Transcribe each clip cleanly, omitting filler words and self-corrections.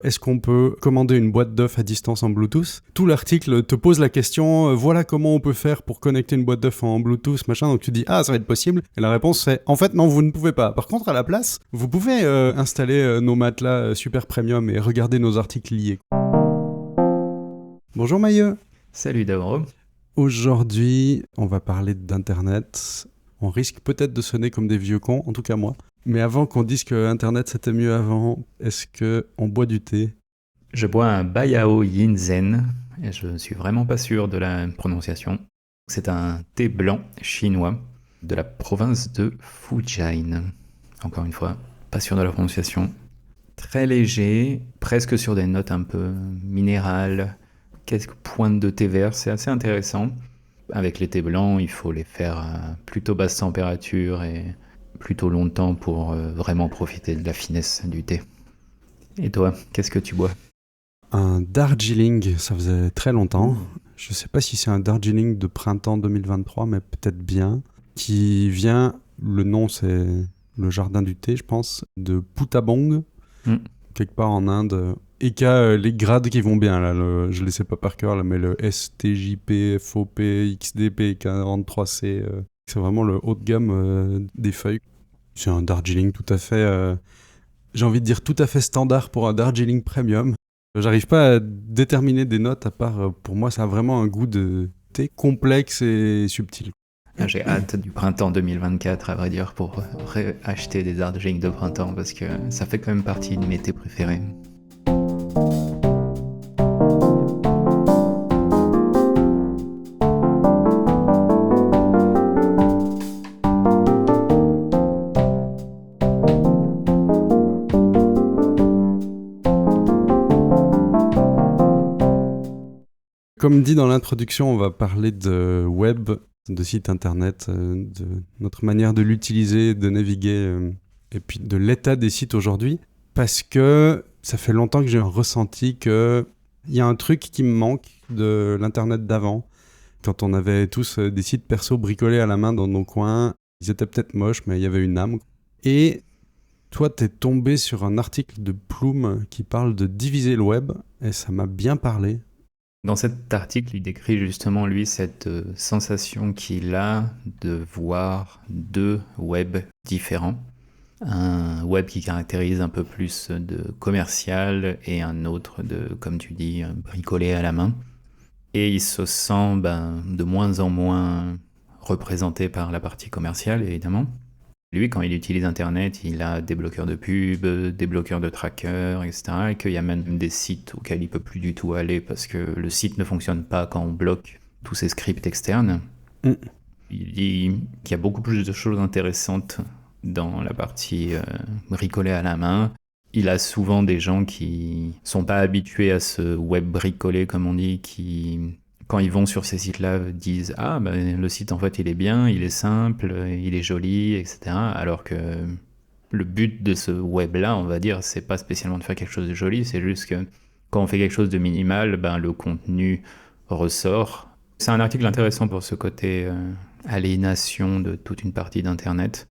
Est-ce qu'on peut commander une boîte d'œufs à distance en Bluetooth? Tout l'article te pose la question, voilà comment on peut faire pour connecter une boîte d'œufs en Bluetooth, machin. Donc tu dis, ah, ça va être possible. Et la réponse c'est, en fait, non, vous ne pouvez pas. Par contre, à la place, vous pouvez installer nos matelas super premium et regarder nos articles liés. Bonjour Mailleux. Salut Davro. Aujourd'hui, on va parler d'Internet. On risque peut-être de sonner comme des vieux cons, en tout cas moi. Mais avant qu'on dise que Internet c'était mieux avant, est-ce qu'on boit du thé? Je bois un Baiyao Yinzen et je suis vraiment pas sûr de la prononciation. C'est un thé blanc chinois de la province de Fujian. Encore une fois, pas sûr de la prononciation. Très léger, presque sur des notes un peu minérales, quelques pointes de thé vert, c'est assez intéressant. Avec les thés blancs, il faut les faire à plutôt basse température et plutôt longtemps pour vraiment profiter de la finesse du thé. Et toi, qu'est-ce que tu bois? Un Darjeeling, ça faisait très longtemps. Je sais pas si c'est un Darjeeling de printemps 2023, mais peut-être bien. Qui vient, le nom c'est le jardin du thé, je pense, de Putabong, quelque part en Inde. Et qui a les grades qui vont bien, là. Je les sais pas par cœur, là, mais le STJP, FOP, XDP, 43C, c'est vraiment le haut de gamme des feuilles. C'est un Darjeeling tout à fait, j'ai envie de dire tout à fait standard pour un Darjeeling Premium. J'arrive pas à déterminer des notes à part, pour moi, ça a vraiment un goût de thé complexe et subtil. J'ai hâte du printemps 2024, à vrai dire, pour acheter des Darjeeling de printemps, parce que ça fait quand même partie de mes thés préférés. Comme dit dans l'introduction, on va parler de web, de site internet, de notre manière de l'utiliser, de naviguer, et puis de l'état des sites aujourd'hui. Parce que ça fait longtemps que j'ai ressenti qu'il y a un truc qui me manque de l'internet d'avant. Quand on avait tous des sites perso bricolés à la main dans nos coins, ils étaient peut-être moches, mais il y avait une âme. Et toi, t'es tombé sur un article de Plume qui parle de diviser le web, et ça m'a bien parlé. Dans cet article, il décrit justement, lui, cette sensation qu'il a de voir deux webs différents. Un web qui caractérise un peu plus de commercial et un autre de, comme tu dis, bricolé à la main. Et il se sent de moins en moins représenté par la partie commerciale, évidemment. Lui, quand il utilise Internet, il a des bloqueurs de pub, des bloqueurs de trackers, etc. Et qu'il y a même des sites auxquels il peut plus du tout aller parce que le site ne fonctionne pas quand on bloque tous ces scripts externes. Il dit qu'il y a beaucoup plus de choses intéressantes dans la partie bricolée à la main. Il a souvent des gens qui sont pas habitués à ce web bricolé, comme on dit, qui, quand ils vont sur ces sites-là, disent « Ah, le site, en fait, il est bien, il est simple, il est joli, etc. » Alors que le but de ce web-là, on va dire, c'est pas spécialement de faire quelque chose de joli, c'est juste que quand on fait quelque chose de minimal, le contenu ressort. C'est un article intéressant pour ce côté aliénation de toute une partie d'Internet.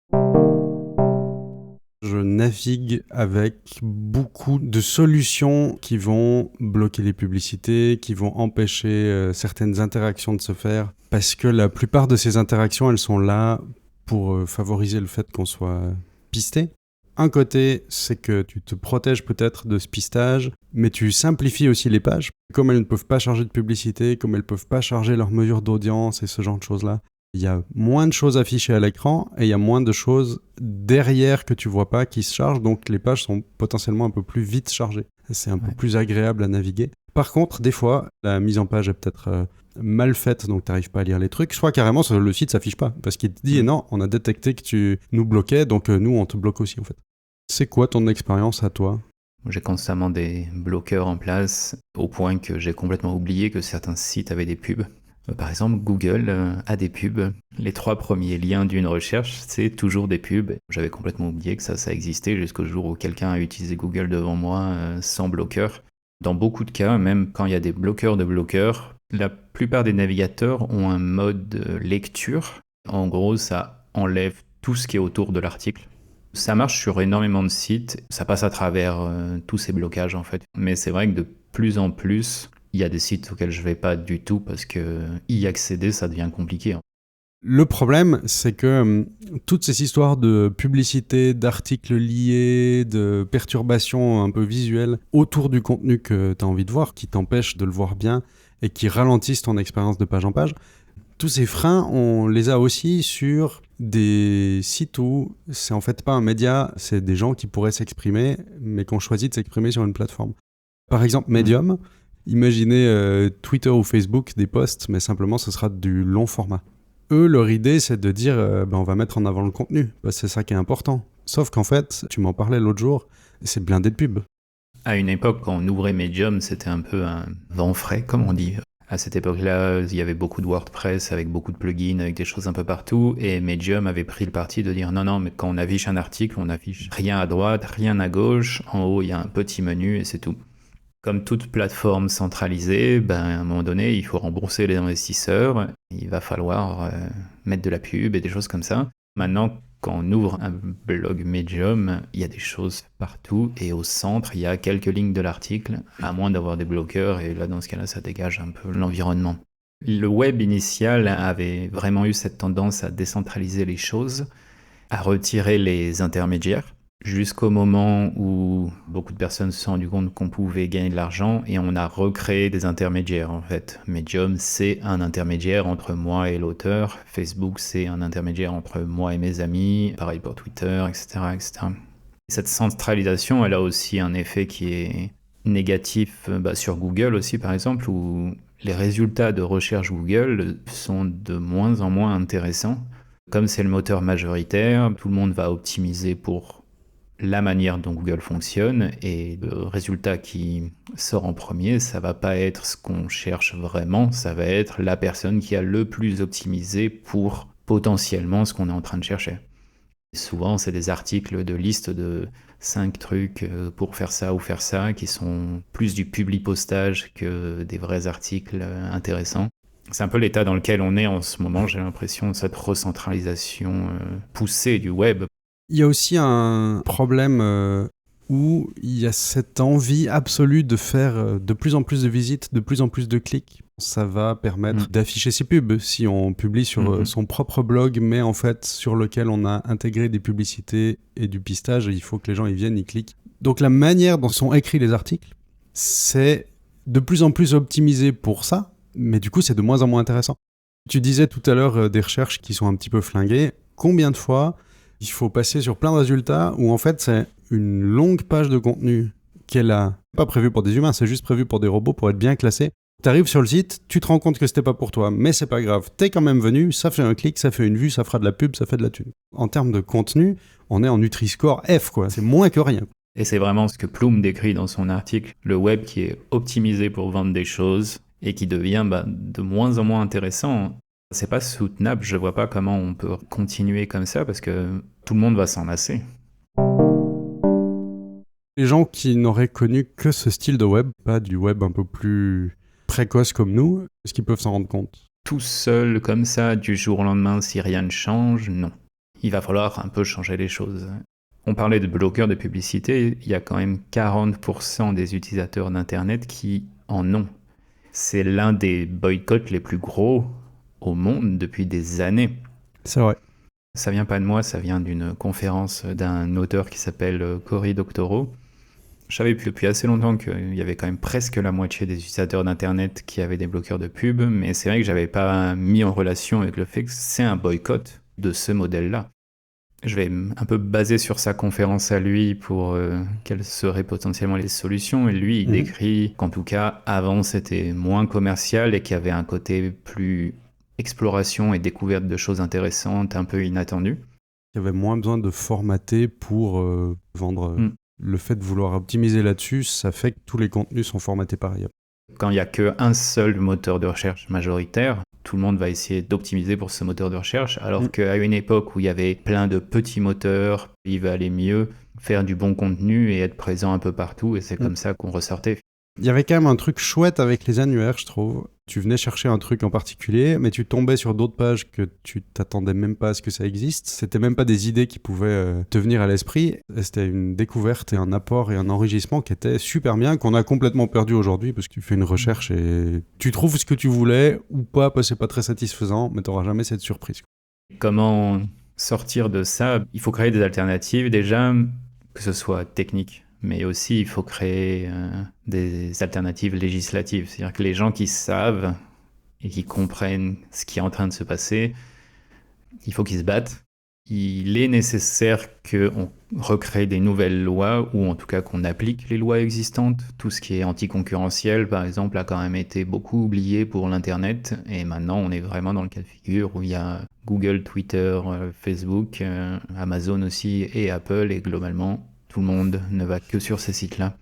Je navigue avec beaucoup de solutions qui vont bloquer les publicités, qui vont empêcher certaines interactions de se faire, parce que la plupart de ces interactions, elles sont là pour favoriser le fait qu'on soit pisté. Un côté, c'est que tu te protèges peut-être de ce pistage, mais tu simplifies aussi les pages. Comme elles ne peuvent pas charger de publicité, comme elles ne peuvent pas charger leur mesure d'audience et ce genre de choses-là, il y a moins de choses affichées à l'écran et il y a moins de choses derrière que tu vois pas qui se chargent, donc les pages sont potentiellement un peu plus vite chargées. C'est un peu plus agréable à naviguer. Par contre, des fois, la mise en page est peut-être mal faite, donc tu n'arrives pas à lire les trucs. Soit carrément, le site s'affiche pas, parce qu'il te dit non, on a détecté que tu nous bloquais, donc nous, on te bloque aussi en fait. C'est quoi ton expérience à toi ? J'ai constamment des bloqueurs en place, au point que j'ai complètement oublié que certains sites avaient des pubs. Par exemple, Google a des pubs. Les 3 premiers liens d'une recherche, c'est toujours des pubs. J'avais complètement oublié que ça existait jusqu'au jour où quelqu'un a utilisé Google devant moi sans bloqueur. Dans beaucoup de cas, même quand il y a des bloqueurs de bloqueurs, la plupart des navigateurs ont un mode lecture. En gros, ça enlève tout ce qui est autour de l'article. Ça marche sur énormément de sites, ça passe à travers tous ces blocages en fait. Mais c'est vrai que de plus en plus, il y a des sites auxquels je vais pas du tout parce que y accéder, ça devient compliqué. Le problème, c'est que toutes ces histoires de publicité, d'articles liés, de perturbations un peu visuelles autour du contenu que tu as envie de voir, qui t'empêchent de le voir bien et qui ralentissent ton expérience de page en page, tous ces freins, on les a aussi sur des sites où c'est en fait pas un média, c'est des gens qui pourraient s'exprimer, mais qui ont choisi de s'exprimer sur une plateforme. Par exemple, Medium, imaginez Twitter ou Facebook, des posts, mais simplement ce sera du long format. Eux, leur idée, c'est de dire on va mettre en avant le contenu, parce que c'est ça qui est important. Sauf qu'en fait, tu m'en parlais l'autre jour, c'est blindé de pubs. À une époque, quand on ouvrait Medium, c'était un peu un vent frais, comme on dit. À cette époque-là, il y avait beaucoup de WordPress avec beaucoup de plugins, avec des choses un peu partout, et Medium avait pris le parti de dire non, mais quand on affiche un article, on affiche rien à droite, rien à gauche, en haut il y a un petit menu et c'est tout. Comme toute plateforme centralisée, à un moment donné, il faut rembourser les investisseurs, il va falloir mettre de la pub et des choses comme ça. Maintenant, quand on ouvre un blog Medium, il y a des choses partout et au centre, il y a quelques lignes de l'article, à moins d'avoir des bloqueurs, et là, dans ce cas-là, ça dégage un peu l'environnement. Le web initial avait vraiment eu cette tendance à décentraliser les choses, à retirer les intermédiaires, jusqu'au moment où beaucoup de personnes se sont rendues compte qu'on pouvait gagner de l'argent et on a recréé des intermédiaires en fait. Medium, c'est un intermédiaire entre moi et l'auteur. Facebook, c'est un intermédiaire entre moi et mes amis. Pareil pour Twitter, etc., etc. Cette centralisation, elle a aussi un effet qui est négatif sur Google aussi, par exemple, où les résultats de recherche Google sont de moins en moins intéressants. Comme c'est le moteur majoritaire, tout le monde va optimiser pour la manière dont Google fonctionne, et le résultat qui sort en premier, ça va pas être ce qu'on cherche vraiment, ça va être la personne qui a le plus optimisé pour potentiellement ce qu'on est en train de chercher. Souvent, c'est des articles de liste de 5 trucs pour faire ça ou faire ça, qui sont plus du publipostage que des vrais articles intéressants. C'est un peu l'état dans lequel on est en ce moment, j'ai l'impression, de cette recentralisation poussée du web. Il y a aussi un problème où il y a cette envie absolue de faire de plus en plus de visites, de plus en plus de clics. Ça va permettre d'afficher ses pubs. Si on publie sur son propre blog, mais en fait sur lequel on a intégré des publicités et du pistage, il faut que les gens y viennent, y cliquent. Donc la manière dont sont écrits les articles, c'est de plus en plus optimisé pour ça, mais du coup c'est de moins en moins intéressant. Tu disais tout à l'heure des recherches qui sont un petit peu flinguées. Combien de fois il faut passer sur plein de résultats où en fait c'est une longue page de contenu qu'elle a pas prévue pour des humains, c'est juste prévu pour des robots pour être bien classé. T'arrives sur le site, tu te rends compte que c'était pas pour toi, mais c'est pas grave, t'es quand même venu, ça fait un clic, ça fait une vue, ça fera de la pub, ça fait de la thune. En termes de contenu, on est en Nutri-Score F quoi, c'est moins que rien. Et c'est vraiment ce que Plum décrit dans son article, le web qui est optimisé pour vendre des choses et qui devient de moins en moins intéressant. C'est pas soutenable, je vois pas comment on peut continuer comme ça parce que tout le monde va s'en lasser. Les gens qui n'auraient connu que ce style de web, pas du web un peu plus précoce comme nous, est-ce qu'ils peuvent s'en rendre compte ? Tout seul comme ça, du jour au lendemain, si rien ne change, non. Il va falloir un peu changer les choses. On parlait de bloqueurs de publicité, il y a quand même 40% des utilisateurs d'Internet qui en ont. C'est l'un des boycotts les plus gros au monde depuis des années. C'est vrai. Ça vient pas de moi, ça vient d'une conférence d'un auteur qui s'appelle Cory Doctorow. Je savais depuis assez longtemps qu'il y avait quand même presque la moitié des utilisateurs d'Internet qui avaient des bloqueurs de pub, mais c'est vrai que j'avais pas mis en relation avec le fait que c'est un boycott de ce modèle-là. Je vais un peu baser sur sa conférence à lui pour quelles seraient potentiellement les solutions. Et lui, il décrit qu'en tout cas, avant, c'était moins commercial et qu'il y avait un côté plus exploration et découverte de choses intéressantes, un peu inattendues. Il y avait moins besoin de formater pour vendre. Le fait de vouloir optimiser là-dessus, ça fait que tous les contenus sont formatés pareil. Quand il n'y a qu'un seul moteur de recherche majoritaire, tout le monde va essayer d'optimiser pour ce moteur de recherche, alors qu'à une époque où il y avait plein de petits moteurs, il valait mieux faire du bon contenu et être présent un peu partout, et c'est comme ça qu'on ressortait. Il y avait quand même un truc chouette avec les annuaires, je trouve. Tu venais chercher un truc en particulier, mais tu tombais sur d'autres pages que tu t'attendais même pas à ce que ça existe. C'était même pas des idées qui pouvaient te venir à l'esprit. Et c'était une découverte et un apport et un enrichissement qui était super bien, qu'on a complètement perdu aujourd'hui parce que tu fais une recherche et tu trouves ce que tu voulais ou pas, parce que c'est pas très satisfaisant, mais t'auras jamais cette surprise. Comment sortir de ça? Il faut créer des alternatives déjà, que ce soit technique, mais aussi il faut créer des alternatives législatives. C'est-à-dire que les gens qui savent et qui comprennent ce qui est en train de se passer, il faut qu'ils se battent. Il est nécessaire qu'on recrée des nouvelles lois, ou en tout cas qu'on applique les lois existantes. Tout ce qui est anticoncurrentiel, par exemple, a quand même été beaucoup oublié pour l'Internet. Et maintenant, on est vraiment dans le cas de figure où il y a Google, Twitter, Facebook, Amazon aussi, et Apple. Et globalement, tout le monde ne va que sur ces sites-là.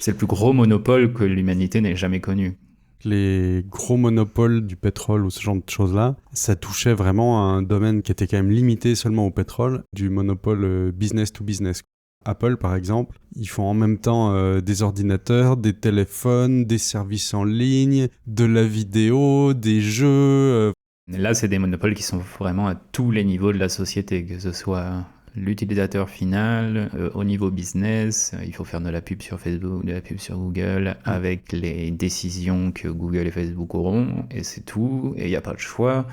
C'est le plus gros monopole que l'humanité n'ait jamais connu. Les gros monopoles du pétrole ou ce genre de choses-là, ça touchait vraiment à un domaine qui était quand même limité seulement au pétrole, du monopole business to business. Apple, par exemple, ils font en même temps des ordinateurs, des téléphones, des services en ligne, de la vidéo, des jeux. Là, c'est des monopoles qui sont vraiment à tous les niveaux de la société, que ce soit l'utilisateur final, au niveau business, il faut faire de la pub sur Facebook, de la pub sur Google, avec les décisions que Google et Facebook auront, et c'est tout, et il n'y a pas de choix.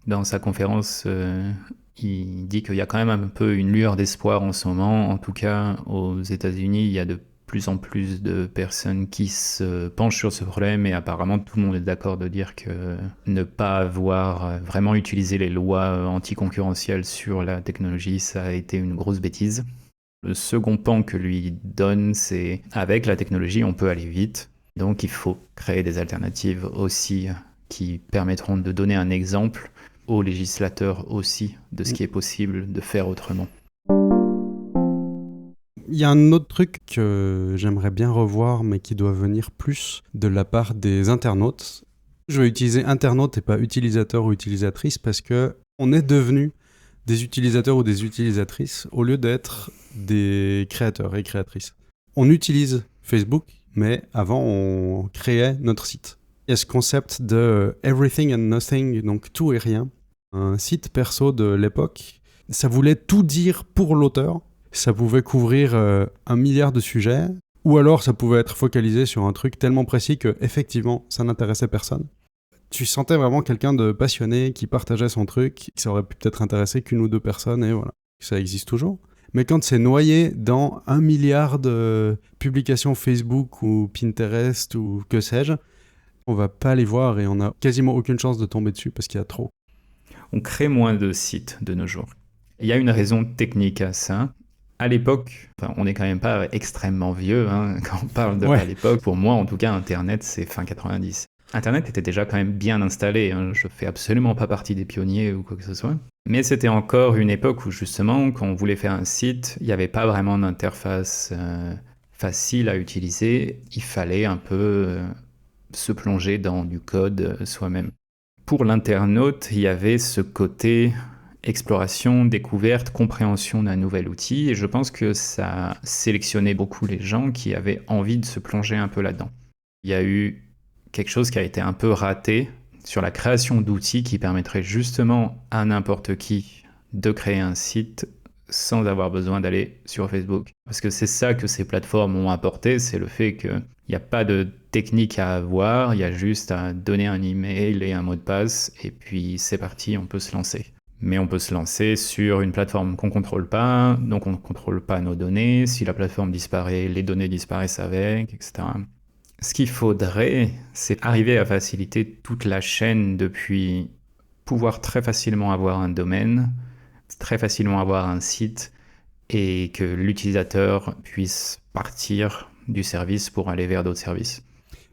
Dans sa conférence, il dit qu'il y a quand même un peu une lueur d'espoir en ce moment. En tout cas, aux États-Unis, il y a de plus en plus de personnes qui se penchent sur ce problème, et apparemment tout le monde est d'accord de dire que ne pas avoir vraiment utilisé les lois anticoncurrentielles sur la technologie, ça a été une grosse bêtise. Le second pan que lui donne, c'est avec la technologie, on peut aller vite, donc il faut créer des alternatives aussi qui permettront de donner un exemple aux législateurs aussi de ce qui est possible de faire autrement. Il y a un autre truc que j'aimerais bien revoir, mais qui doit venir plus de la part des internautes. Je vais utiliser internaute et pas utilisateur ou utilisatrice parce que on est devenu des utilisateurs ou des utilisatrices au lieu d'être des créateurs et créatrices. On utilise Facebook, mais avant on créait notre site. Il y a ce concept de everything and nothing, donc tout et rien. Un site perso de l'époque, ça voulait tout dire pour l'auteur. Ça pouvait couvrir 1 milliard de sujets, ou alors ça pouvait être focalisé sur un truc tellement précis que effectivement ça n'intéressait personne. Tu sentais vraiment quelqu'un de passionné qui partageait son truc, qui ça aurait pu peut-être intéresser qu'une ou deux personnes, et voilà. Ça existe toujours. Mais quand c'est noyé dans 1 milliard de publications Facebook ou Pinterest ou que sais-je, on va pas les voir et on n'a quasiment aucune chance de tomber dessus parce qu'il y a trop. On crée moins de sites de nos jours. Il y a une raison technique à ça. À l'époque, on n'est quand même pas extrêmement vieux quand on parle de à l'époque. Pour moi, en tout cas, Internet, c'est fin 90. Internet était déjà quand même bien installé. Je fais absolument pas partie des pionniers ou quoi que ce soit. Mais c'était encore une époque où justement, quand on voulait faire un site, il n'y avait pas vraiment d'interface facile à utiliser. Il fallait un peu se plonger dans du code soi-même. Pour l'internaute, il y avait ce côté exploration, découverte, compréhension d'un nouvel outil, et je pense que ça sélectionnait beaucoup les gens qui avaient envie de se plonger un peu là-dedans. Il y a eu quelque chose qui a été un peu raté sur la création d'outils qui permettrait justement à n'importe qui de créer un site sans avoir besoin d'aller sur Facebook. Parce que c'est ça que ces plateformes ont apporté, c'est le fait qu'il n'y a pas de technique à avoir, il y a juste à donner un email et un mot de passe, et puis c'est parti, on peut se lancer. Mais on peut se lancer sur une plateforme qu'on ne contrôle pas, donc on ne contrôle pas nos données. Si la plateforme disparaît, les données disparaissent avec, etc. Ce qu'il faudrait, c'est arriver à faciliter toute la chaîne depuis pouvoir très facilement avoir un domaine, très facilement avoir un site, et que l'utilisateur puisse partir du service pour aller vers d'autres services.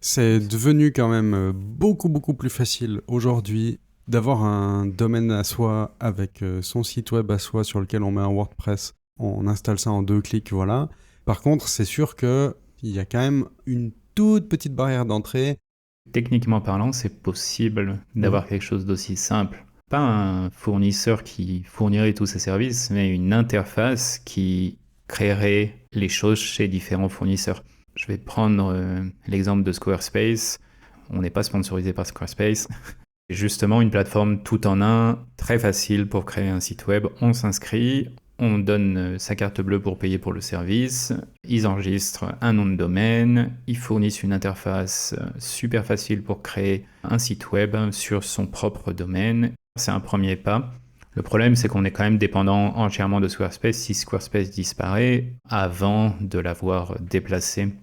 C'est devenu quand même beaucoup plus facile aujourd'hui d'avoir un domaine à soi avec son site web à soi sur lequel on met un WordPress, on installe ça en 2 clics, voilà. Par contre, c'est sûr qu'il y a quand même une toute petite barrière d'entrée. Techniquement parlant, c'est possible d'avoir quelque chose d'aussi simple. Pas un fournisseur qui fournirait tous ces services, mais une interface qui créerait les choses chez différents fournisseurs. Je vais prendre l'exemple de Squarespace. On n'est pas sponsorisé par Squarespace. C'est justement une plateforme tout en un, très facile pour créer un site web. On s'inscrit, on donne sa carte bleue pour payer pour le service, ils enregistrent un nom de domaine, ils fournissent une interface super facile pour créer un site web sur son propre domaine. C'est un premier pas. Le problème, c'est qu'on est quand même dépendant entièrement de Squarespace si Squarespace disparaît avant de l'avoir déplacé.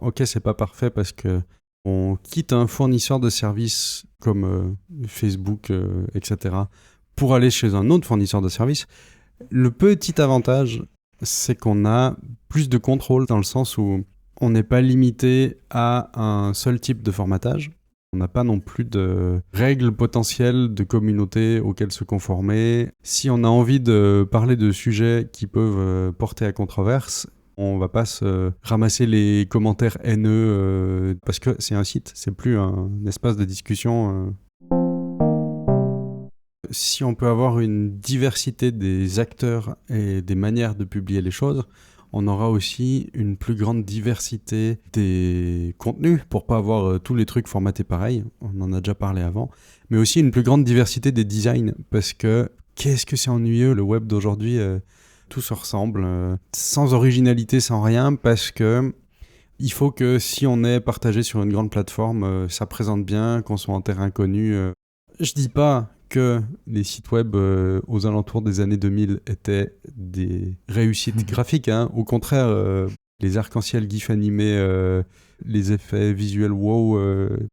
Ok, c'est pas parfait parce que on quitte un fournisseur de services comme Facebook, etc., pour aller chez un autre fournisseur de services. Le petit avantage, c'est qu'on a plus de contrôle dans le sens où on n'est pas limité à un seul type de formatage. On n'a pas non plus de règles potentielles de communauté auxquelles se conformer. Si on a envie de parler de sujets qui peuvent porter à controverse, on va pas se ramasser les commentaires haineux parce que c'est un site, c'est plus un espace de discussion. Si on peut avoir une diversité des acteurs et des manières de publier les choses, on aura aussi une plus grande diversité des contenus pour pas avoir tous les trucs formatés pareil, on en a déjà parlé avant, mais aussi une plus grande diversité des designs parce que qu'est-ce que c'est ennuyeux le web d'aujourd'hui, tout se ressemble, sans originalité, sans rien, parce que il faut que si on est partagé sur une grande plateforme, ça présente bien, qu'on soit en terrain connu. Je dis pas que les sites web aux alentours des années 2000 étaient des réussites graphiques. Hein. Au contraire, les arcs-en-ciel GIF animés, les effets visuels wow,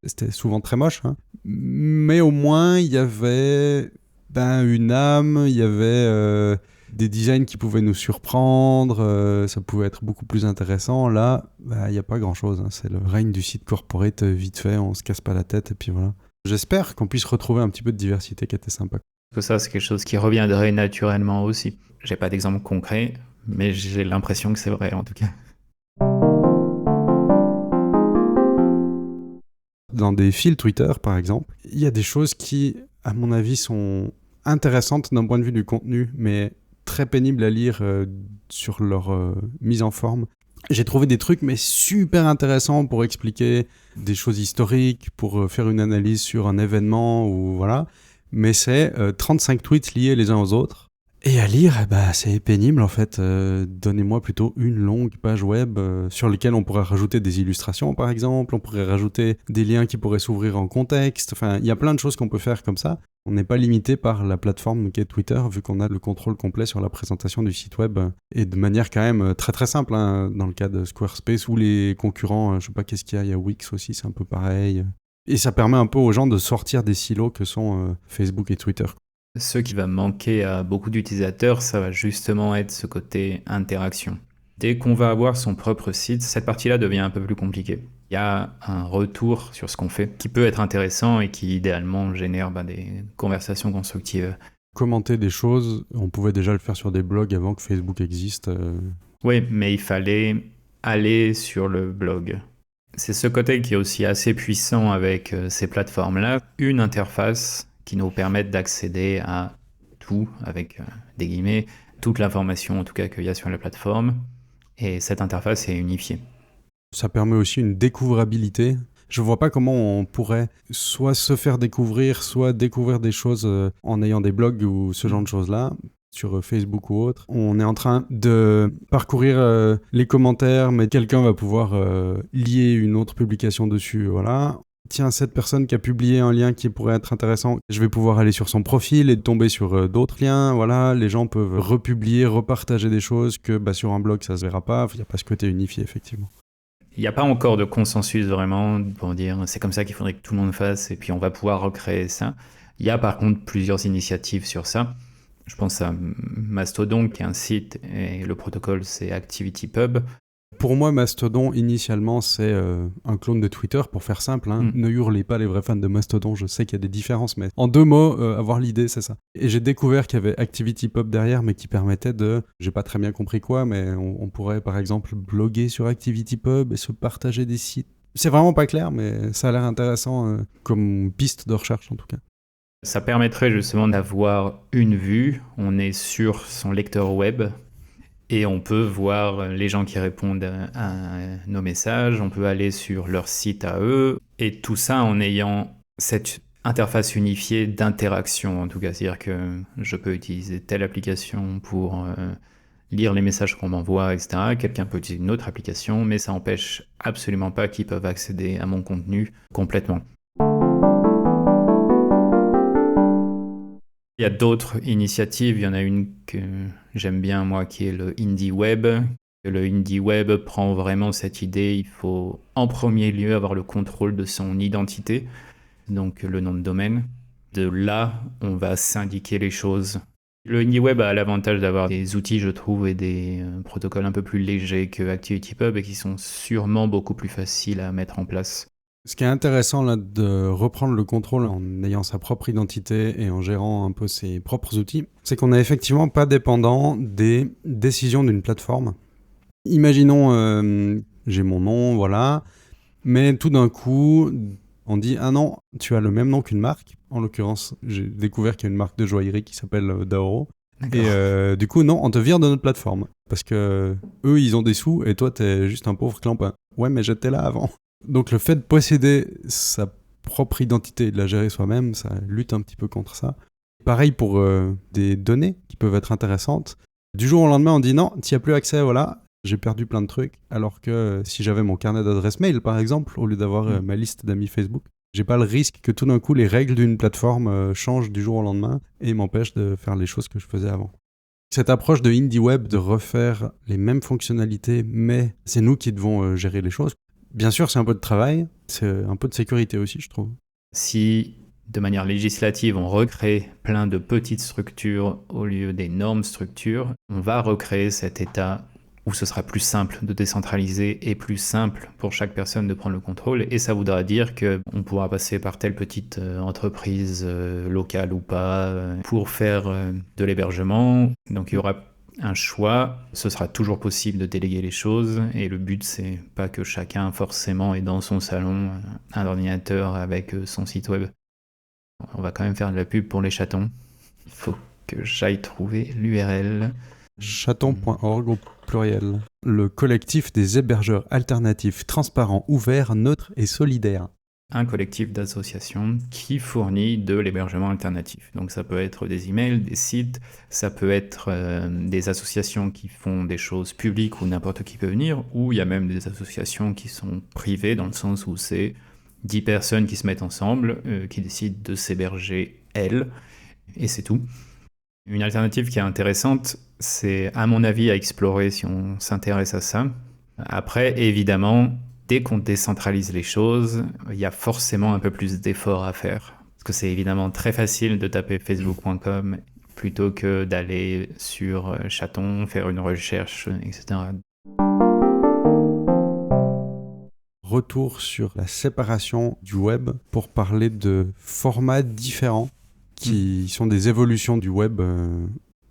c'était souvent très moche. Hein. Mais au moins, il y avait une âme, il y avait des designs qui pouvaient nous surprendre, ça pouvait être beaucoup plus intéressant. Là, il n'y a pas grand-chose. Hein. C'est le règne du site corporate, vite fait, on se casse pas la tête et puis voilà. J'espère qu'on puisse retrouver un petit peu de diversité qui était sympa. Ça, c'est quelque chose qui reviendrait naturellement aussi. J'ai pas d'exemple concret, mais j'ai l'impression que c'est vrai en tout cas. Dans des fils Twitter, par exemple, il y a des choses qui, à mon avis, sont intéressantes d'un point de vue du contenu, mais très pénibles à lire sur leur mise en forme. J'ai trouvé des trucs mais super intéressants pour expliquer des choses historiques, pour faire une analyse sur un événement ou voilà. Mais c'est 35 tweets liés les uns aux autres. Et à lire, c'est pénible en fait. Donnez-moi plutôt une longue page web sur laquelle on pourrait rajouter des illustrations par exemple. On pourrait rajouter des liens qui pourraient s'ouvrir en contexte. Enfin, il y a plein de choses qu'on peut faire comme ça. On n'est pas limité par la plateforme qu'est Twitter, vu qu'on a le contrôle complet sur la présentation du site web, et de manière quand même très très simple, hein, dans le cas de Squarespace ou les concurrents, je sais pas qu'est-ce qu'il y a Wix aussi, c'est un peu pareil. Et ça permet un peu aux gens de sortir des silos que sont Facebook et Twitter. Ce qui va manquer à beaucoup d'utilisateurs, ça va justement être ce côté interaction. Dès qu'on va avoir son propre site, cette partie-là devient un peu plus compliquée. Il y a un retour sur ce qu'on fait qui peut être intéressant et qui idéalement génère des conversations constructives. Commenter des choses, on pouvait déjà le faire sur des blogs avant que Facebook existe. Oui, mais il fallait aller sur le blog. C'est ce côté qui est aussi assez puissant avec ces plateformes-là. Une interface qui nous permette d'accéder à tout, avec des guillemets, toute l'information en tout cas qu'il y a sur la plateforme. Et cette interface est unifiée. Ça permet aussi une découvrabilité. Je vois pas comment on pourrait soit se faire découvrir, soit découvrir des choses en ayant des blogs ou ce genre de choses-là, sur Facebook ou autre. On est en train de parcourir les commentaires, mais quelqu'un va pouvoir lier une autre publication dessus, voilà. Tiens, cette personne qui a publié un lien qui pourrait être intéressant, je vais pouvoir aller sur son profil et tomber sur d'autres liens, voilà. Les gens peuvent republier, repartager des choses que sur un blog, ça se verra pas. Il n'y a pas ce côté unifié, effectivement. Il n'y a pas encore de consensus vraiment pour dire c'est comme ça qu'il faudrait que tout le monde fasse et puis on va pouvoir recréer ça. Il y a par contre plusieurs initiatives sur ça. Je pense à Mastodon qui est un site et le protocole c'est ActivityPub. Pour moi, Mastodon, initialement, c'est un clone de Twitter, pour faire simple. Hein. Ne hurlez pas les vrais fans de Mastodon, je sais qu'il y a des différences, mais en 2 mots, avoir l'idée, c'est ça. Et j'ai découvert qu'il y avait ActivityPub derrière, mais qui permettait de... J'ai pas très bien compris quoi, mais on pourrait, par exemple, bloguer sur ActivityPub et se partager des sites. C'est vraiment pas clair, mais ça a l'air intéressant comme piste de recherche, en tout cas. Ça permettrait justement d'avoir une vue, on est sur son lecteur web, Et on peut voir les gens qui répondent à nos messages, on peut aller sur leur site à eux, et tout ça en ayant cette interface unifiée d'interaction, en tout cas. C'est-à-dire que je peux utiliser telle application pour lire les messages qu'on m'envoie, etc. Quelqu'un peut utiliser une autre application, mais ça n'empêche absolument pas qu'ils peuvent accéder à mon contenu complètement. Il y a d'autres initiatives, il y en a une que j'aime bien moi qui est le Indie Web. Le Indie Web prend vraiment cette idée, il faut en premier lieu avoir le contrôle de son identité, donc le nom de domaine. De là, on va syndiquer les choses. Le Indie Web a l'avantage d'avoir des outils, je trouve, et des protocoles un peu plus légers que ActivityPub et qui sont sûrement beaucoup plus faciles à mettre en place. Ce qui est intéressant là, de reprendre le contrôle en ayant sa propre identité et en gérant un peu ses propres outils, c'est qu'on n'est effectivement pas dépendant des décisions d'une plateforme. Imaginons, j'ai mon nom, voilà, mais tout d'un coup, on dit « Ah non, tu as le même nom qu'une marque ». En l'occurrence, j'ai découvert qu'il y a une marque de joaillerie qui s'appelle Daoro. Et du coup, non, on te vire de notre plateforme. Parce que eux, ils ont des sous et toi, t'es juste un pauvre clampin. Ouais, mais j'étais là avant. Donc le fait de posséder sa propre identité et de la gérer soi-même, ça lutte un petit peu contre ça. Pareil pour des données qui peuvent être intéressantes. Du jour au lendemain, on dit non, t'y as plus accès, voilà, j'ai perdu plein de trucs. Alors que si j'avais mon carnet d'adresse mail, par exemple, au lieu d'avoir ma liste d'amis Facebook, j'ai pas le risque que tout d'un coup les règles d'une plateforme changent du jour au lendemain et m'empêchent de faire les choses que je faisais avant. Cette approche de Indie Web de refaire les mêmes fonctionnalités, mais c'est nous qui devons gérer les choses. Bien sûr, c'est un peu de travail, c'est un peu de sécurité aussi, je trouve. Si, de manière législative, on recrée plein de petites structures au lieu d'énormes structures, on va recréer cet état où ce sera plus simple de décentraliser et plus simple pour chaque personne de prendre le contrôle. Et ça voudra dire qu'on pourra passer par telle petite entreprise locale ou pas pour faire de l'hébergement. Donc il y aura un choix, ce sera toujours possible de déléguer les choses et le but c'est pas que chacun forcément ait dans son salon un ordinateur avec son site web. On va quand même faire de la pub pour les chatons. Il faut que j'aille trouver l'URL. Chaton.org au pluriel. Le collectif des hébergeurs alternatifs, transparents, ouverts, neutres et solidaires. Un collectif d'associations qui fournit de l'hébergement alternatif. Donc ça peut être des emails, des sites, ça peut être des associations qui font des choses publiques où n'importe qui peut venir, ou il y a même des associations qui sont privées dans le sens où c'est 10 personnes qui se mettent ensemble, qui décident de s'héberger elles, et c'est tout. Une alternative qui est intéressante, c'est à mon avis à explorer si on s'intéresse à ça. Après, évidemment, dès qu'on décentralise les choses, il y a forcément un peu plus d'efforts à faire. Parce que c'est évidemment très facile de taper facebook.com plutôt que d'aller sur Chaton, faire une recherche, etc. Retour sur la séparation du web pour parler de formats différents qui sont des évolutions du web.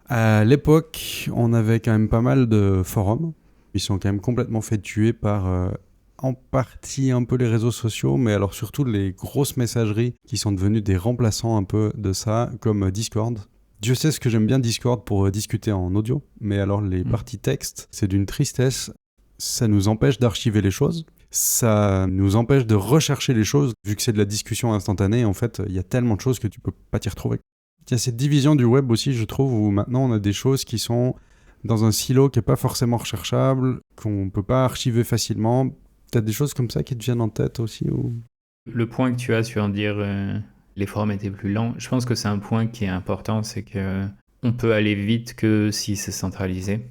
À l'époque, on avait quand même pas mal de forums. Ils sont quand même complètement fait tuer par... en partie un peu les réseaux sociaux, mais alors surtout les grosses messageries qui sont devenues des remplaçants un peu de ça, comme Discord. Dieu sait ce que j'aime bien Discord pour discuter en audio, mais alors les parties texte, c'est d'une tristesse. Ça nous empêche d'archiver les choses, ça nous empêche de rechercher les choses, vu que c'est de la discussion instantanée, en fait, il y a tellement de choses que tu peux pas t'y retrouver. Il y a cette division du web aussi, je trouve, où maintenant on a des choses qui sont dans un silo qui est pas forcément recherchable, qu'on peut pas archiver facilement. T'as des choses comme ça qui te viennent en tête aussi ou... Le point que tu as sur dire les forums étaient plus lents, je pense que c'est un point qui est important, c'est que on peut aller vite que si c'est centralisé.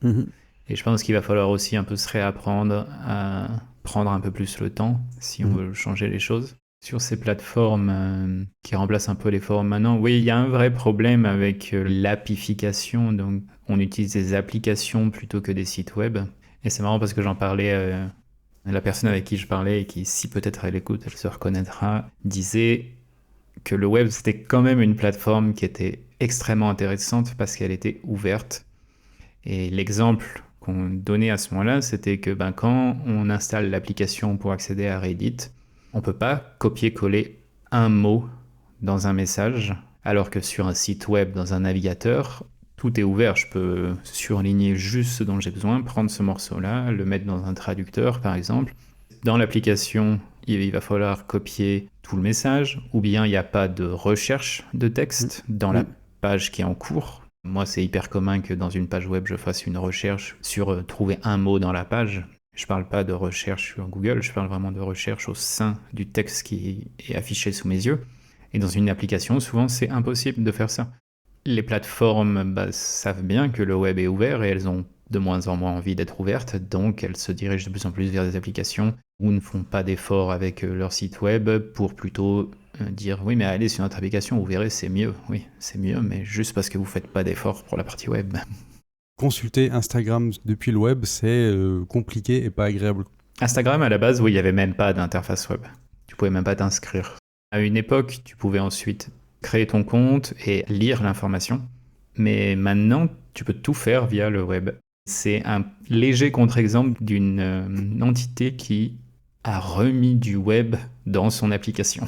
Et je pense qu'il va falloir aussi un peu se réapprendre à prendre un peu plus le temps si on veut changer les choses. Sur ces plateformes qui remplacent un peu les forums maintenant, oui, il y a un vrai problème avec l'appification. Donc, on utilise des applications plutôt que des sites web. Et c'est marrant parce que j'en parlais... la personne avec qui je parlais et qui, si peut-être elle écoute, elle se reconnaîtra, disait que le web, c'était quand même une plateforme qui était extrêmement intéressante parce qu'elle était ouverte. Et l'exemple qu'on donnait à ce moment-là, c'était que quand on installe l'application pour accéder à Reddit, on ne peut pas copier-coller un mot dans un message, alors que sur un site web, dans un navigateur, Tout est ouvert, je peux surligner juste ce dont j'ai besoin, prendre ce morceau-là, le mettre dans un traducteur par exemple. Dans l'application, il va falloir copier tout le message, ou bien il n'y a pas de recherche de texte dans la page qui est en cours. Moi, c'est hyper commun que dans une page web, je fasse une recherche sur trouver un mot dans la page. Je ne parle pas de recherche sur Google, je parle vraiment de recherche au sein du texte qui est affiché sous mes yeux. Et dans une application, souvent, c'est impossible de faire ça. Les plateformes savent bien que le web est ouvert et elles ont de moins en moins envie d'être ouvertes, donc elles se dirigent de plus en plus vers des applications ou ne font pas d'efforts avec leur site web pour plutôt dire oui mais allez sur notre application, vous verrez c'est mieux. Oui c'est mieux, mais juste parce que vous faites pas d'efforts pour la partie web. Consulter Instagram depuis le web, c'est compliqué et pas agréable. Instagram à la base, oui, il n'y avait même pas d'interface web. Tu pouvais même pas t'inscrire. À une époque, tu pouvais ensuite créer ton compte et lire l'information. Mais maintenant, tu peux tout faire via le web. C'est un léger contre-exemple d'une entité qui a remis du web dans son application.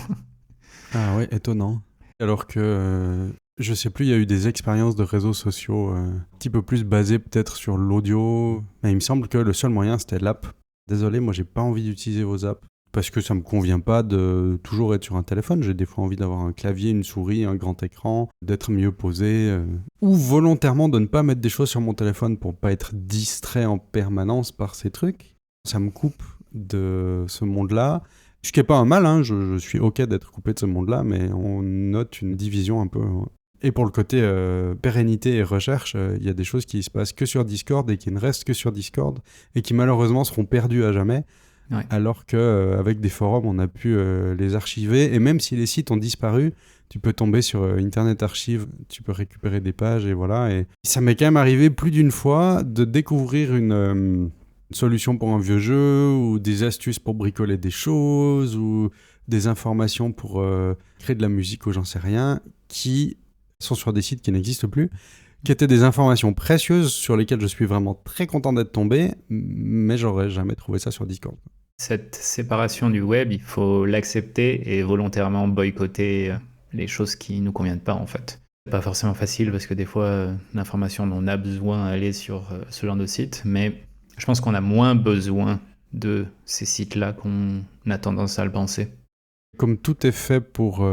Ah ouais, étonnant. Alors que, je sais plus, il y a eu des expériences de réseaux sociaux un petit peu plus basées peut-être sur l'audio. Mais il me semble que le seul moyen, c'était l'app. Désolé, moi j'ai pas envie d'utiliser vos apps. Parce que ça me convient pas de toujours être sur un téléphone. J'ai des fois envie d'avoir un clavier, une souris, un grand écran, d'être mieux posé. Ou volontairement de ne pas mettre des choses sur mon téléphone pour pas être distrait en permanence par ces trucs. Ça me coupe de ce monde-là. Ce qui n'est pas un mal, hein. Je suis ok d'être coupé de ce monde-là, mais on note une division un peu. Et pour le côté pérennité et recherche, il y a des choses qui se passent que sur Discord et qui ne restent que sur Discord et qui malheureusement seront perdues à jamais. Ouais. Alors qu'avec des forums, on a pu les archiver. Et même si les sites ont disparu, tu peux tomber sur Internet Archive, tu peux récupérer des pages et voilà. Et ça m'est quand même arrivé plus d'une fois de découvrir une solution pour un vieux jeu ou des astuces pour bricoler des choses ou des informations pour créer de la musique ou j'en sais rien, qui sont sur des sites qui n'existent plus, qui étaient des informations précieuses sur lesquelles je suis vraiment très content d'être tombé, mais j'aurais jamais trouvé ça sur Discord. Cette séparation du web, il faut l'accepter et volontairement boycotter les choses qui ne nous conviennent pas en fait. C'est pas forcément facile parce que des fois l'information dont on a besoin elle est sur ce genre de site, mais je pense qu'on a moins besoin de ces sites-là qu'on a tendance à le penser. Comme tout est fait pour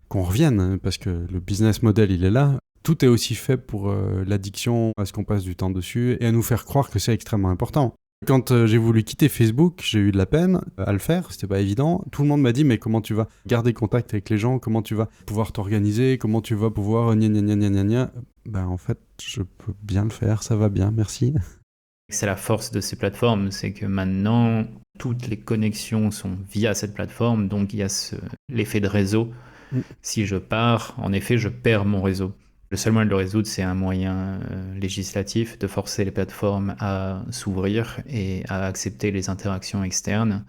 qu'on revienne, parce que le business model il est là, tout est aussi fait pour l'addiction, à ce qu'on passe du temps dessus et à nous faire croire que c'est extrêmement important. Quand j'ai voulu quitter Facebook, j'ai eu de la peine à le faire, c'était pas évident. Tout le monde m'a dit mais comment tu vas garder contact avec les gens, comment tu vas pouvoir t'organiser, comment tu vas pouvoir gna gna gna gna gna gna. Ben en fait, je peux bien le faire, ça va bien, merci. C'est la force de ces plateformes, c'est que maintenant toutes les connexions sont via cette plateforme, donc il y a l'effet de réseau. Si je pars, en effet, je perds mon réseau. Le seul moyen de le résoudre, c'est un moyen législatif de forcer les plateformes à s'ouvrir et à accepter les interactions externes.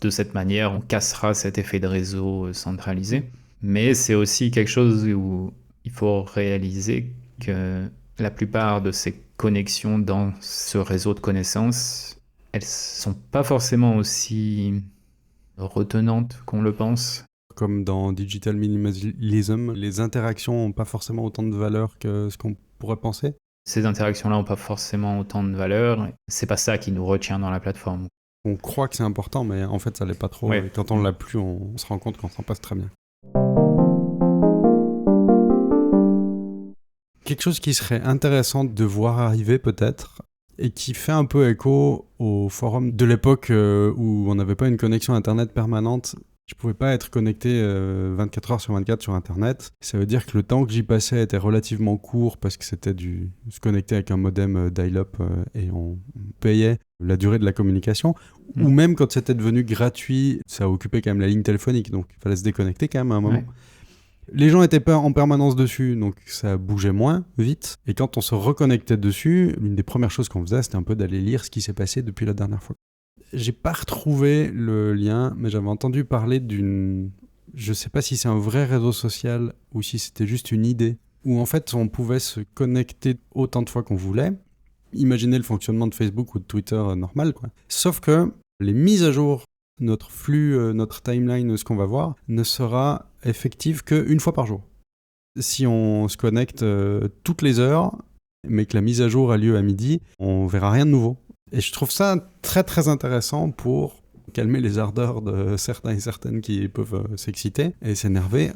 De cette manière, on cassera cet effet de réseau centralisé. Mais c'est aussi quelque chose où il faut réaliser que la plupart de ces connexions dans ce réseau de connaissances, elles ne sont pas forcément aussi retenantes qu'on le pense. Comme dans Digital Minimalism, les interactions n'ont pas forcément autant de valeur que ce qu'on pourrait penser. Ces interactions-là n'ont pas forcément autant de valeur. C'est pas ça qui nous retient dans la plateforme. On croit que c'est important, mais en fait, ça l'est pas trop. Ouais. Et quand on l'a plus, on se rend compte qu'on s'en passe très bien. Quelque chose qui serait intéressant de voir arriver peut-être, et qui fait un peu écho au forum de l'époque où on n'avait pas une connexion Internet permanente. Je pouvais pas être connecté 24 heures sur 24 sur Internet. Ça veut dire que le temps que j'y passais était relativement court parce que c'était se connecter avec un modem dial-up et on payait la durée de la communication. Ou même quand c'était devenu gratuit, ça occupait quand même la ligne téléphonique, donc il fallait se déconnecter quand même à un moment. Ouais. Les gens n'étaient pas en permanence dessus, donc ça bougeait moins vite. Et quand on se reconnectait dessus, l'une des premières choses qu'on faisait, c'était un peu d'aller lire ce qui s'est passé depuis la dernière fois. J'ai pas retrouvé le lien, mais j'avais entendu parler d'une... Je sais pas si c'est un vrai réseau social ou si c'était juste une idée, où en fait on pouvait se connecter autant de fois qu'on voulait. Imaginez le fonctionnement de Facebook ou de Twitter normal, quoi. Sauf que les mises à jour, notre flux, notre timeline, ce qu'on va voir, ne sera effective qu'une fois par jour. Si on se connecte toutes les heures, mais que la mise à jour a lieu à midi, on verra rien de nouveau. Et je trouve ça très très intéressant pour calmer les ardeurs de certains et certaines qui peuvent s'exciter et s'énerver,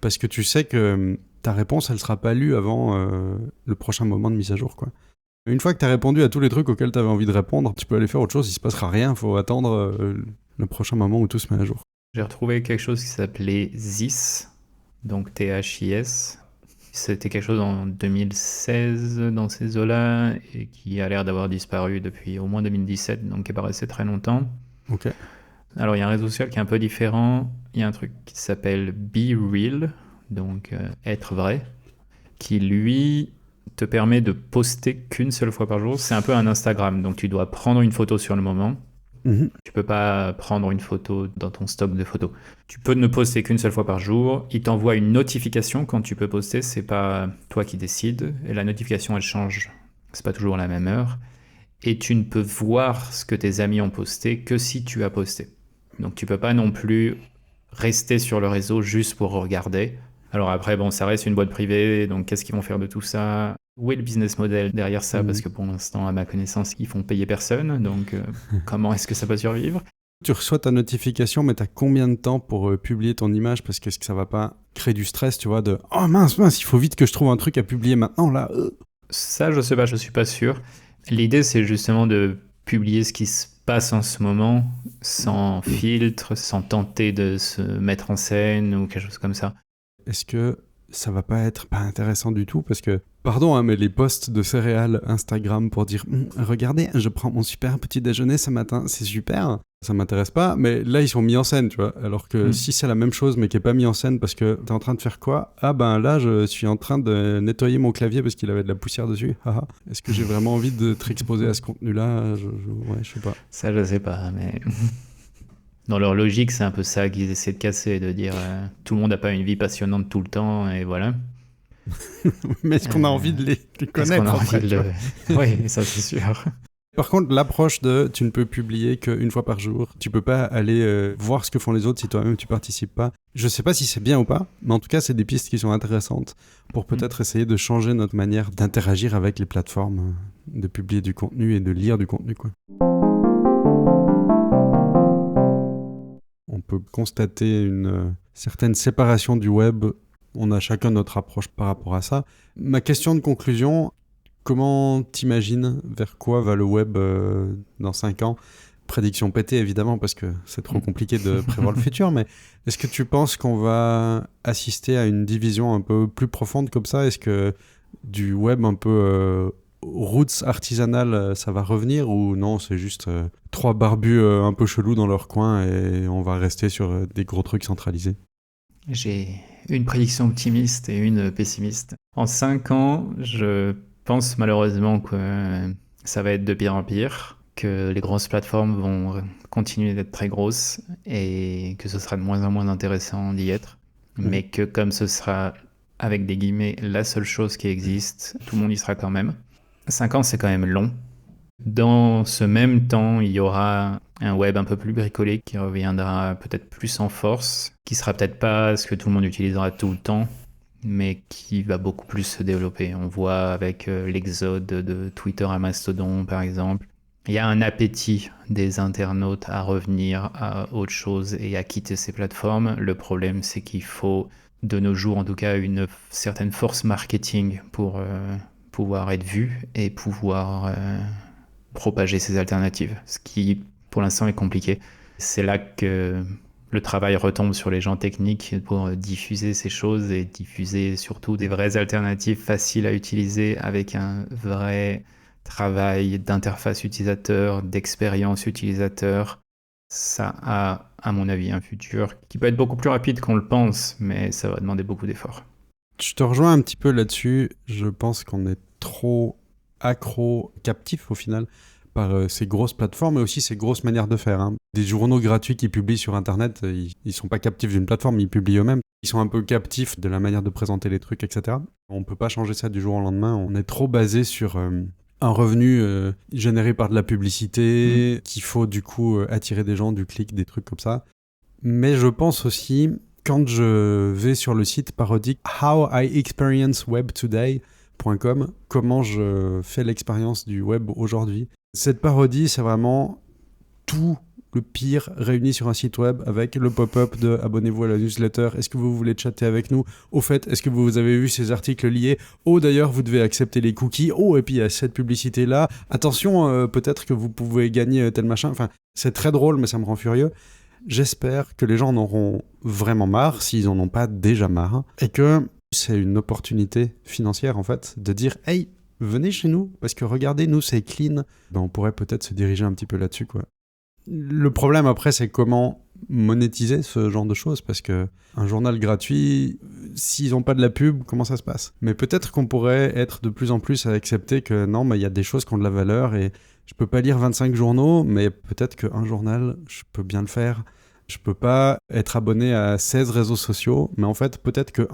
parce que tu sais que ta réponse, elle sera pas lue avant le prochain moment de mise à jour, quoi. Une fois que tu as répondu à tous les trucs auxquels tu avais envie de répondre, tu peux aller faire autre chose, il se passera rien, il faut attendre le prochain moment où tout se met à jour. J'ai retrouvé quelque chose qui s'appelait ZIS, donc THIS. C'était quelque chose en 2016 dans ces eaux-là et qui a l'air d'avoir disparu depuis au moins 2017, donc qui est pas resté très longtemps. Ok. Alors il y a un réseau social qui est un peu différent. Il y a un truc qui s'appelle Be Real, donc être vrai, qui lui te permet de poster qu'une seule fois par jour. C'est un peu un Instagram, donc tu dois prendre une photo sur le moment. Tu peux pas prendre une photo dans ton stock de photos. Tu peux ne poster qu'une seule fois par jour. Il t'envoie une notification quand tu peux poster. C'est pas toi qui décides. Et la notification, elle change. C'est pas toujours la même heure. Et tu ne peux voir ce que tes amis ont posté que si tu as posté. Donc tu peux pas non plus rester sur le réseau juste pour regarder. Alors après, bon, ça reste une boîte privée. Donc qu'est-ce qu'ils vont faire de tout ça ? Où est le business model derrière ça ? Parce que pour l'instant, à ma connaissance, ils font payer personne. Donc, comment est-ce que ça peut survivre ? Tu reçois ta notification, mais t'as combien de temps pour publier ton image ? Parce que est-ce que ça va pas créer du stress, tu vois, de « Oh mince, il faut vite que je trouve un truc à publier maintenant, là !» Ça, je sais pas, je suis pas sûr. L'idée, c'est justement de publier ce qui se passe en ce moment, sans filtre, sans tenter de se mettre en scène ou quelque chose comme ça. Est-ce que ça va pas être pas intéressant du tout ? Parce que, pardon, mais les posts de céréales Instagram pour dire « Regardez, je prends mon super petit déjeuner ce matin, c'est super !» Ça m'intéresse pas, mais là, ils sont mis en scène, tu vois. Alors que si c'est la même chose, mais qui est pas mis en scène parce que t'es en train de faire quoi ? Ah ben là, je suis en train de nettoyer mon clavier parce qu'il avait de la poussière dessus. Est-ce que j'ai vraiment envie d'être exposé à ce contenu-là ? Ouais, je sais pas. Ça, je sais pas, mais... Dans leur logique, c'est un peu ça qu'ils essaient de casser, de dire tout le monde n'a pas une vie passionnante tout le temps, et voilà. Mais est-ce qu'on a envie de les connaître ? Est-ce qu'on a envie de le... Oui, ça c'est sûr. Par contre, l'approche de tu ne peux publier qu'une fois par jour, tu peux pas aller voir ce que font les autres si toi-même tu participes pas. Je sais pas si c'est bien ou pas, mais en tout cas, c'est des pistes qui sont intéressantes pour peut-être essayer de changer notre manière d'interagir avec les plateformes, de publier du contenu et de lire du contenu, quoi. On peut constater une certaine séparation du web. On a chacun notre approche par rapport à ça. Ma question de conclusion, comment t'imagines vers quoi va le web dans 5 ans ? Prédiction pétée, évidemment, parce que c'est trop compliqué de prévoir le futur, mais est-ce que tu penses qu'on va assister à une division un peu plus profonde comme ça ? Est-ce que du web un peu roots artisanal, ça va revenir, ou non, c'est juste 3 barbus un peu chelous dans leur coin et on va rester sur des gros trucs centralisés ? J'ai une prédiction optimiste et une pessimiste. En 5 ans, je pense malheureusement que ça va être de pire en pire, que les grosses plateformes vont continuer d'être très grosses et que ce sera de moins en moins intéressant d'y être, mais que comme ce sera, avec des guillemets, la seule chose qui existe, tout le monde y sera quand même. 5 ans, c'est quand même long. Dans ce même temps, il y aura un web un peu plus bricolé qui reviendra peut-être plus en force, qui sera peut-être pas ce que tout le monde utilisera tout le temps, mais qui va beaucoup plus se développer. On voit avec l'exode de Twitter à Mastodon, par exemple. Il y a un appétit des internautes à revenir à autre chose et à quitter ces plateformes. Le problème, c'est qu'il faut, de nos jours en tout cas, une certaine force marketing pour pouvoir être vu et pouvoir propager ces alternatives, ce qui pour l'instant est compliqué. C'est là que le travail retombe sur les gens techniques pour diffuser ces choses et diffuser surtout des vraies alternatives faciles à utiliser avec un vrai travail d'interface utilisateur, d'expérience utilisateur. Ça a, à mon avis, un futur qui peut être beaucoup plus rapide qu'on le pense, mais ça va demander beaucoup d'efforts. Je te rejoins un petit peu là-dessus. Je pense qu'on est trop accro, captif au final, par ces grosses plateformes, mais aussi ces grosses manières de faire. Des journaux gratuits qui publient sur Internet, ils sont pas captifs d'une plateforme, ils publient eux-mêmes. Ils sont un peu captifs de la manière de présenter les trucs, etc. On peut pas changer ça du jour au lendemain. On est trop basé sur un revenu généré par de la publicité, qu'il faut du coup attirer des gens, du clic, des trucs comme ça. Mais je pense aussi, quand je vais sur le site parodique How I Experience Web Today, comment je fais l'expérience du web aujourd'hui. Cette parodie, c'est vraiment tout le pire réuni sur un site web avec le pop-up de abonnez-vous à la newsletter, est-ce que vous voulez chatter avec nous, au fait, est-ce que vous avez vu ces articles liés, oh d'ailleurs vous devez accepter les cookies, oh et puis il y a cette publicité là, attention peut-être que vous pouvez gagner tel machin, enfin c'est très drôle mais ça me rend furieux. J'espère que les gens en auront vraiment marre, s'ils en ont pas déjà marre, et que c'est une opportunité financière en fait, de dire hey, venez chez nous, parce que regardez, nous c'est clean, ben, on pourrait peut-être se diriger un petit peu là-dessus quoi. Le problème après, c'est comment monétiser ce genre de choses, parce que un journal gratuit, s'ils n'ont pas de la pub, comment ça se passe? Mais peut-être qu'on pourrait être de plus en plus à accepter que non, mais il y a des choses qui ont de la valeur et je peux pas lire 25 journaux, mais peut-être qu'un journal, je peux bien le faire. Je peux pas être abonné à 16 réseaux sociaux, mais en fait, peut-être que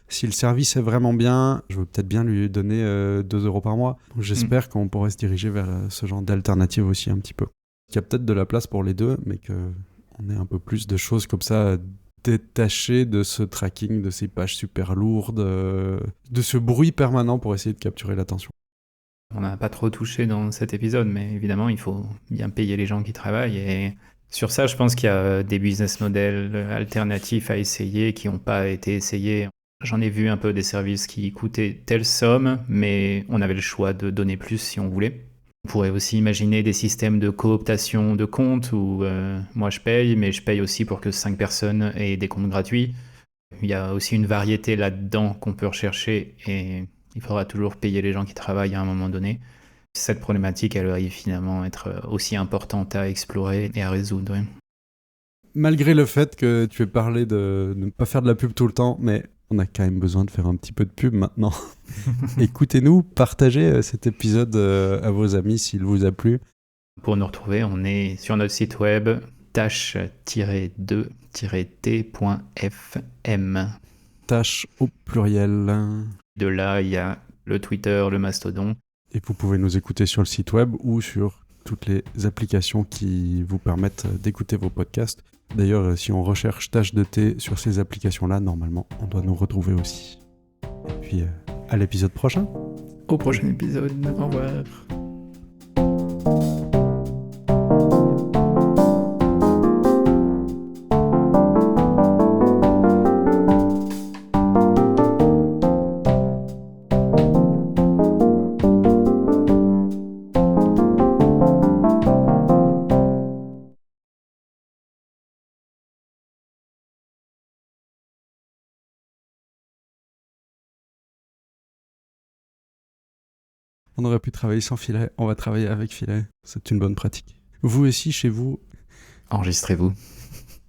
si le service est vraiment bien, je veux peut-être bien lui donner 2 euros par mois. Donc, j'espère qu'on pourrait se diriger vers ce genre d'alternative aussi un petit peu. Il y a peut-être de la place pour les deux, mais qu'on ait un peu plus de choses comme ça détachées de ce tracking, de ces pages super lourdes, de ce bruit permanent pour essayer de capturer l'attention. On n'a pas trop touché dans cet épisode, mais évidemment, il faut bien payer les gens qui travaillent. Et sur ça, je pense qu'il y a des business models alternatifs à essayer qui n'ont pas été essayés. J'en ai vu un peu des services qui coûtaient telle somme, mais on avait le choix de donner plus si on voulait. On pourrait aussi imaginer des systèmes de cooptation de comptes où moi je paye, mais je paye aussi pour que 5 personnes aient des comptes gratuits. Il y a aussi une variété là-dedans qu'on peut rechercher et il faudra toujours payer les gens qui travaillent à un moment donné. Cette problématique, elle va finalement être aussi importante à explorer et à résoudre. Malgré le fait que tu aies parlé de ne pas faire de la pub tout le temps, mais on a quand même besoin de faire un petit peu de pub maintenant. Écoutez-nous, partagez cet épisode à vos amis s'il vous a plu. Pour nous retrouver, on est sur notre site web tâche-2-t.fm. Tâche au pluriel. De là, il y a le Twitter, le Mastodon. Et vous pouvez nous écouter sur le site web ou sur toutes les applications qui vous permettent d'écouter vos podcasts. D'ailleurs, si on recherche Tâche de thé sur ces applications-là, normalement, on doit nous retrouver aussi. Et puis, à l'épisode prochain. Au prochain épisode. Au revoir. On aurait pu travailler sans filet, on va travailler avec filet. C'est une bonne pratique. Vous aussi, chez vous, Enregistrez-vous.